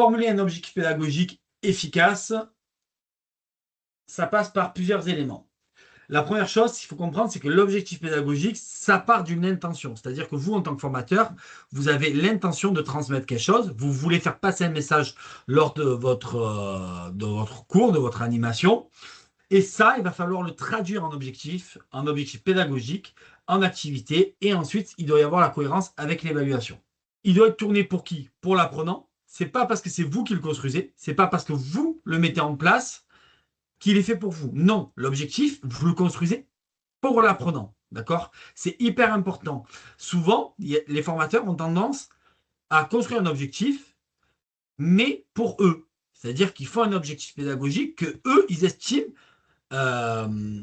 formuler un objectif pédagogique efficace, ça passe par plusieurs éléments. La première chose qu'il faut comprendre, c'est que l'objectif pédagogique, ça part d'une intention. C'est-à-dire que vous, en tant que formateur, vous avez l'intention de transmettre quelque chose. Vous voulez faire passer un message lors de votre cours, de votre animation. Et ça, il va falloir le traduire en objectif pédagogique, en activité. Et ensuite, il doit y avoir la cohérence avec l'évaluation. Il doit être tourné pour qui? Pour l'apprenant. C'est pas parce que c'est vous qui le construisez. C'est pas parce que vous le mettez en place qu'il est fait pour vous. Non, l'objectif, vous le construisez pour l'apprenant. D'accord? C'est hyper important. Souvent, les formateurs ont tendance à construire un objectif, mais pour eux. C'est-à-dire qu'ils font un objectif pédagogique que eux, ils estiment euh,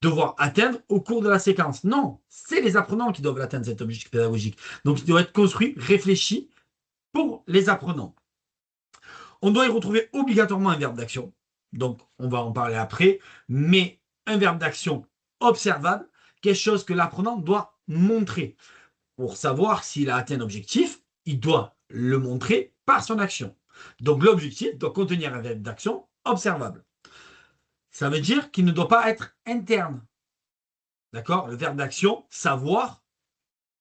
devoir atteindre au cours de la séquence. Non, c'est les apprenants qui doivent atteindre cet objectif pédagogique. Donc, il doit être construit, réfléchi pour les apprenants. On doit y retrouver obligatoirement un verbe d'action. Donc, on va en parler après, mais un verbe d'action observable, quelque chose que l'apprenant doit montrer. Pour savoir s'il a atteint l'objectif, il doit le montrer par son action. Donc, l'objectif doit contenir un verbe d'action observable. Ça veut dire qu'il ne doit pas être interne. D'accord? Le verbe d'action, savoir,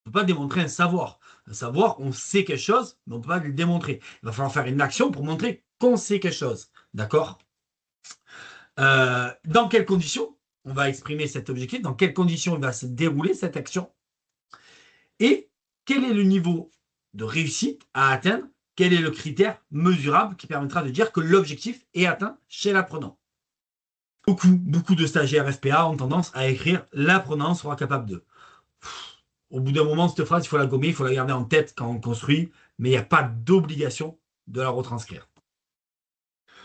on ne peut pas démontrer un savoir. Un savoir, on sait quelque chose, mais on ne peut pas le démontrer. Il va falloir faire une action pour montrer qu'on sait quelque chose. D'accord? Dans quelles conditions on va exprimer cet objectif? Dans quelles conditions il va se dérouler cette action? Et quel est le niveau de réussite à atteindre? Quel est le critère mesurable qui permettra de dire que l'objectif est atteint chez l'apprenant? Beaucoup de stagiaires FPA ont tendance à écrire l'apprenant sera capable de. Au bout d'un moment, cette phrase, il faut la gommer, il faut la garder en tête quand on construit, mais il n'y a pas d'obligation de la retranscrire.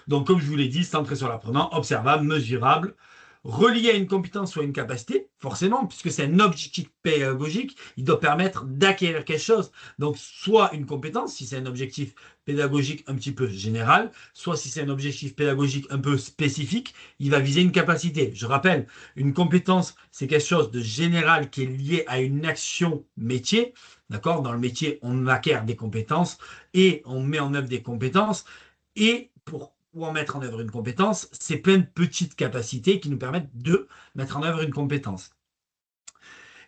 Donc, comme je vous l'ai dit, centré sur l'apprenant, observable, mesurable, relié à une compétence ou à une capacité, forcément, puisque c'est un objectif pédagogique, il doit permettre d'acquérir quelque chose. Donc, soit une compétence, si c'est un objectif pédagogique un petit peu général, soit si c'est un objectif pédagogique un peu spécifique, il va viser une capacité. Je rappelle, une compétence, c'est quelque chose de général qui est lié à une action métier. D'accord? Dans le métier, on acquiert des compétences et on met en œuvre des compétences. Et pour mettre en œuvre une compétence, c'est plein de petites capacités qui nous permettent de mettre en œuvre une compétence.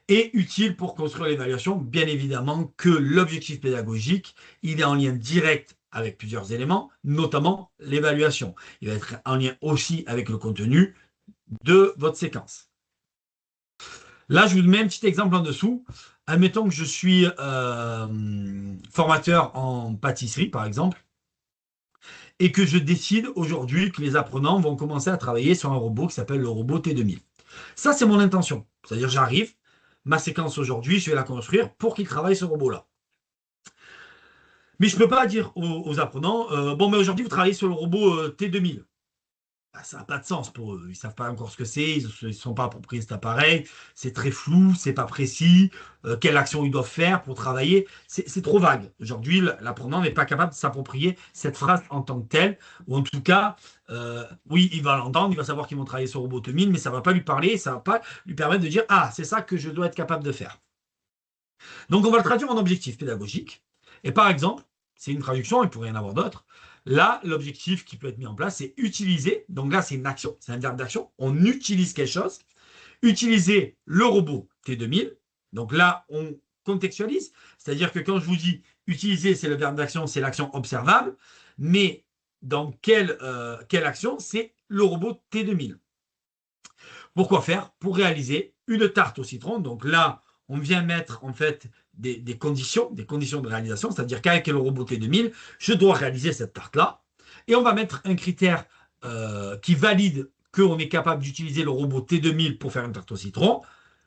Et utile pour construire l'évaluation, bien évidemment que l'objectif pédagogique, il est en lien direct avec plusieurs éléments, notamment l'évaluation. Il va être en lien aussi avec le contenu de votre séquence. Là, je vous mets un petit exemple en dessous. Admettons que je suis formateur en pâtisserie, par exemple, et que je décide aujourd'hui que les apprenants vont commencer à travailler sur un robot qui s'appelle le robot T2000. Ça, c'est mon intention. C'est-à-dire, j'arrive, ma séquence aujourd'hui, je vais la construire pour qu'ils travaillent ce robot-là. Mais je ne peux pas dire aux apprenants, bon, mais aujourd'hui, vous travaillez sur le robot T2000. Bah, ça n'a pas de sens pour eux. Ils ne savent pas encore ce que c'est, ils ne sont pas appropriés cet appareil, c'est très flou, c'est pas précis, quelle action ils doivent faire pour travailler, c'est trop vague. Aujourd'hui, l'apprenant n'est pas capable de s'approprier cette phrase en tant que telle, ou en tout cas, oui, il va l'entendre, il va savoir qu'ils vont travailler sur Robot 1000, mais ça ne va pas lui parler, ça ne va pas lui permettre de dire, ah, c'est ça que je dois être capable de faire. Donc, on va le traduire en objectif pédagogique. Et par exemple, c'est une traduction, il pourrait y en avoir d'autres. Là, l'objectif qui peut être mis en place, c'est utiliser. Donc là, c'est une action, c'est un verbe d'action. On utilise quelque chose. Utiliser le robot T2000. Donc là, on contextualise. C'est-à-dire que quand je vous dis utiliser, c'est le verbe d'action, c'est l'action observable. Mais dans quelle action? C'est le robot T2000. Pourquoi faire? Pour réaliser une tarte au citron. Donc là, on vient mettre en fait des conditions de réalisation, c'est-à-dire qu'avec le robot T2000, je dois réaliser cette tarte-là. Et on va mettre un critère qui valide qu'on est capable d'utiliser le robot T2000 pour faire une tarte au citron,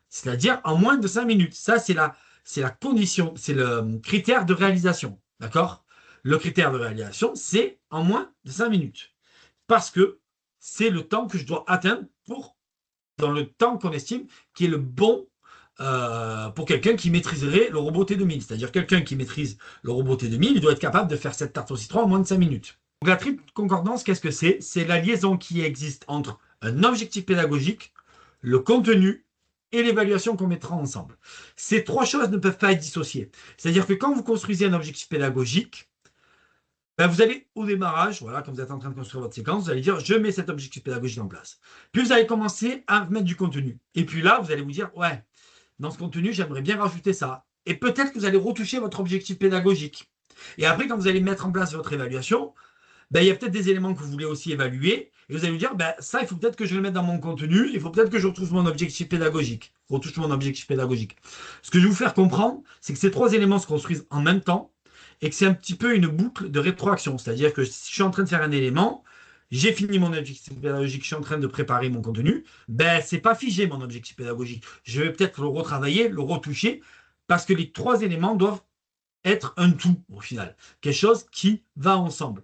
c'est-à-dire en moins de 5 minutes. Ça, c'est la condition, c'est le critère de réalisation. D'accord? Le critère de réalisation, c'est en moins de 5 minutes. Parce que c'est le temps que je dois atteindre dans le temps qu'on estime qui est le bon pour quelqu'un qui maîtriserait le robot T2000. C'est-à-dire quelqu'un qui maîtrise le robot T2000, il doit être capable de faire cette tarte au citron en moins de 5 minutes. Donc la triple concordance, qu'est-ce que c'est? C'est la liaison qui existe entre un objectif pédagogique, le contenu et l'évaluation qu'on mettra ensemble. Ces trois choses ne peuvent pas être dissociées. C'est-à-dire que quand vous construisez un objectif pédagogique, Ben, vous allez au démarrage, voilà, quand vous êtes en train de construire votre séquence, vous allez dire je mets cet objectif pédagogique en place. Puis vous allez commencer à mettre du contenu. Et puis là, vous allez vous dire ouais, dans ce contenu, j'aimerais bien rajouter ça. Et peut-être que vous allez retoucher votre objectif pédagogique. Et après, quand vous allez mettre en place votre évaluation, ben, il y a peut-être des éléments que vous voulez aussi évaluer. Et vous allez vous dire, ben, ça, il faut peut-être que je le mette dans mon contenu. Il faut peut-être que je retrouve mon objectif pédagogique. Retouche mon objectif pédagogique. Ce que je vais vous faire comprendre, c'est que ces trois éléments se construisent en même temps et que c'est un petit peu une boucle de rétroaction. C'est-à-dire que si je suis en train de faire un élément, j'ai fini mon objectif pédagogique, je suis en train de préparer mon contenu, ben, c'est pas figé mon objectif pédagogique. Je vais peut-être le retravailler, le retoucher, parce que les trois éléments doivent être un tout au final. Quelque chose qui va ensemble.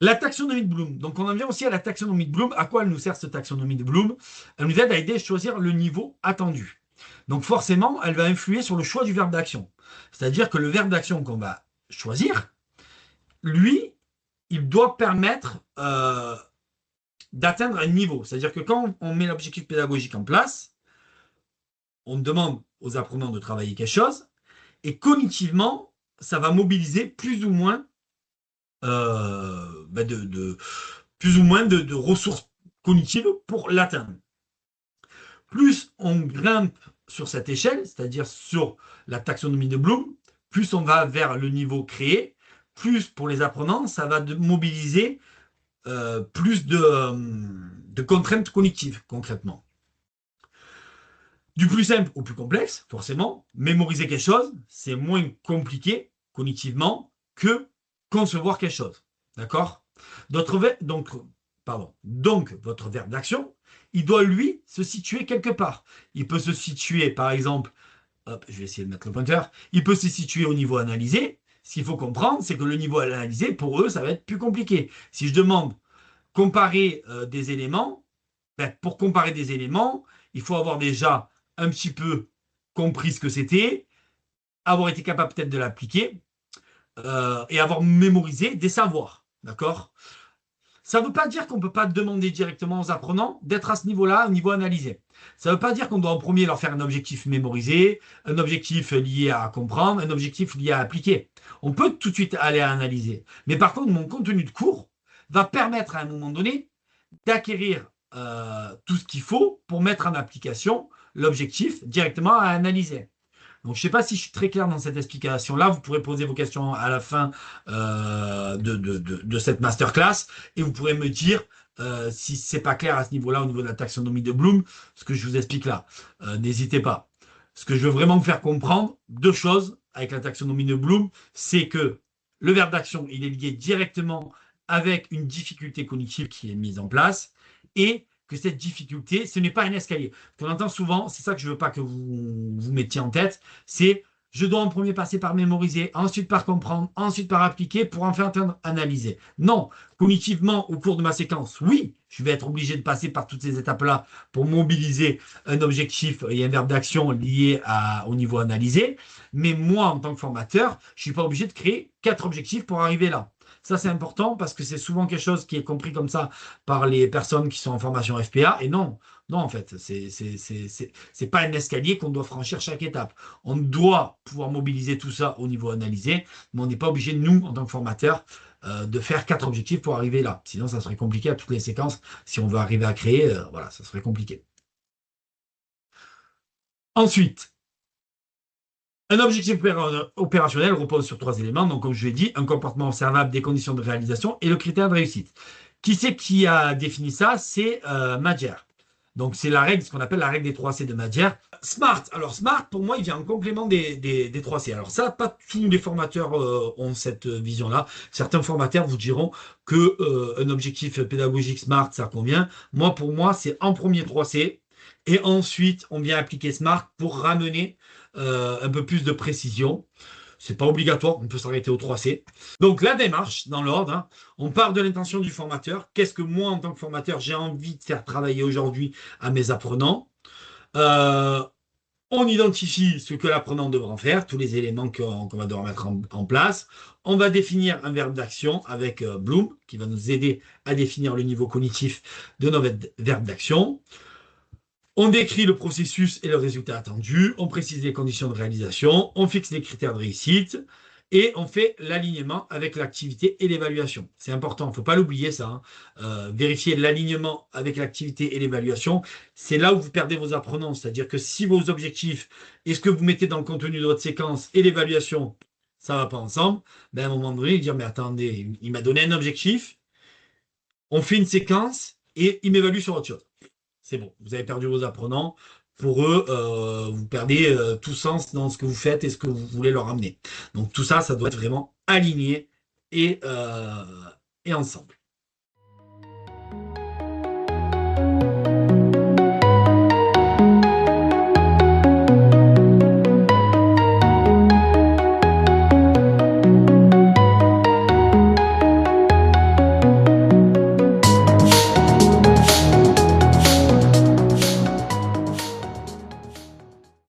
La taxonomie de Bloom. Donc, on en vient aussi à la taxonomie de Bloom. À quoi elle nous sert, cette taxonomie de Bloom? Elle nous aide à aider à choisir le niveau attendu. Donc, forcément, elle va influer sur le choix du verbe d'action. C'est-à-dire que le verbe d'action qu'on va choisir, lui, il doit permettre d'atteindre un niveau. C'est-à-dire que quand on met l'objectif pédagogique en place, on demande aux apprenants de travailler quelque chose, et cognitivement, ça va mobiliser plus ou moins plus ou moins de ressources cognitives pour l'atteindre. Plus on grimpe sur cette échelle, c'est-à-dire sur la taxonomie de Bloom, plus on va vers le niveau créé, plus pour les apprenants, ça va mobiliser plus de contraintes cognitives, concrètement. Du plus simple au plus complexe, forcément, mémoriser quelque chose, c'est moins compliqué cognitivement que concevoir quelque chose. D'accord? Donc, votre verbe d'action, il doit, lui, se situer quelque part. Il peut se situer, par exemple, hop, je vais essayer de mettre le pointeur, il peut se situer au niveau analysé. Ce qu'il faut comprendre, c'est que le niveau analysé, pour eux, ça va être plus compliqué. Si je demande comparer des éléments, ben, pour comparer des éléments, il faut avoir déjà un petit peu compris ce que c'était, avoir été capable peut-être de l'appliquer et avoir mémorisé des savoirs. D'accord? Ça ne veut pas dire qu'on ne peut pas demander directement aux apprenants d'être à ce niveau-là, au niveau analysé. Ça ne veut pas dire qu'on doit en premier leur faire un objectif mémorisé, un objectif lié à comprendre, un objectif lié à appliquer. On peut tout de suite aller à analyser. Mais par contre, mon contenu de cours va permettre à un moment donné d'acquérir tout ce qu'il faut pour mettre en application l'objectif directement à analyser. Donc, je ne sais pas si je suis très clair dans cette explication-là. Vous pourrez poser vos questions à la fin de cette masterclass et vous pourrez me dire si ce n'est pas clair à ce niveau-là, au niveau de la taxonomie de Bloom, ce que je vous explique là. N'hésitez pas. Ce que je veux vraiment vous faire comprendre, deux choses avec la taxonomie de Bloom, c'est que le verbe d'action, il est lié directement avec une difficulté cognitive qui est mise en place et que cette difficulté, ce n'est pas un escalier. On entend souvent, c'est ça que je ne veux pas que vous mettiez en tête, c'est je dois en premier passer par mémoriser, ensuite par comprendre, ensuite par appliquer pour enfin analyser. Non, cognitivement, au cours de ma séquence, oui, je vais être obligé de passer par toutes ces étapes-là pour mobiliser un objectif et un verbe d'action lié au niveau analysé. Mais moi, en tant que formateur, je ne suis pas obligé de créer 4 objectifs pour arriver là. Ça, c'est important parce que c'est souvent quelque chose qui est compris comme ça par les personnes qui sont en formation FPA. Et non, non, en fait, c'est pas un escalier qu'on doit franchir chaque étape. On doit pouvoir mobiliser tout ça au niveau analysé, mais on n'est pas obligé, nous, en tant que formateurs, de faire 4 objectifs pour arriver là. Sinon, ça serait compliqué à toutes les séquences. Si on veut arriver à créer, voilà, ça serait compliqué. Ensuite, un objectif opérationnel repose sur 3 éléments. Donc, comme je l'ai dit, un comportement observable, des conditions de réalisation et le critère de réussite. Qui c'est qui a défini ça? C'est Madjer. Donc, c'est la règle, ce qu'on appelle la règle des 3C de Madjer. Smart. Alors, Smart, pour moi, il vient en complément des 3C. Alors, ça, pas tous les formateurs ont cette vision-là. Certains formateurs vous diront que un objectif pédagogique Smart, ça convient. Moi, pour moi, c'est en premier 3C. Et ensuite, on vient appliquer Smart pour ramener un peu plus de précision. C'est pas obligatoire, on peut s'arrêter au 3C. Donc la démarche, dans l'ordre, hein, on part de l'intention du formateur. Qu'est-ce que moi, en tant que formateur, j'ai envie de faire travailler aujourd'hui à mes apprenants? Euh, on identifie ce que l'apprenant devra faire, tous les éléments qu'on va devoir mettre en place. On va définir un verbe d'action avec Bloom, qui va nous aider à définir le niveau cognitif de nos verbes d'action. On décrit le processus et le résultat attendu, on précise les conditions de réalisation, on fixe les critères de réussite, Et on fait l'alignement avec l'activité et l'évaluation. C'est important, il ne faut pas l'oublier ça, hein. Vérifier l'alignement avec l'activité et l'évaluation, c'est là où vous perdez vos apprenants. C'est-à-dire que si vos objectifs et ce que vous mettez dans le contenu de votre séquence et l'évaluation, ça ne va pas ensemble, ben à un moment donné, dire, mais attendez, il m'a donné un objectif, on fait une séquence et il m'évalue sur autre chose. C'est bon, vous avez perdu vos apprenants. Pour eux, vous perdez tout sens dans ce que vous faites et ce que vous voulez leur amener. Donc tout ça, ça doit être vraiment aligné et, euh, et ensemble.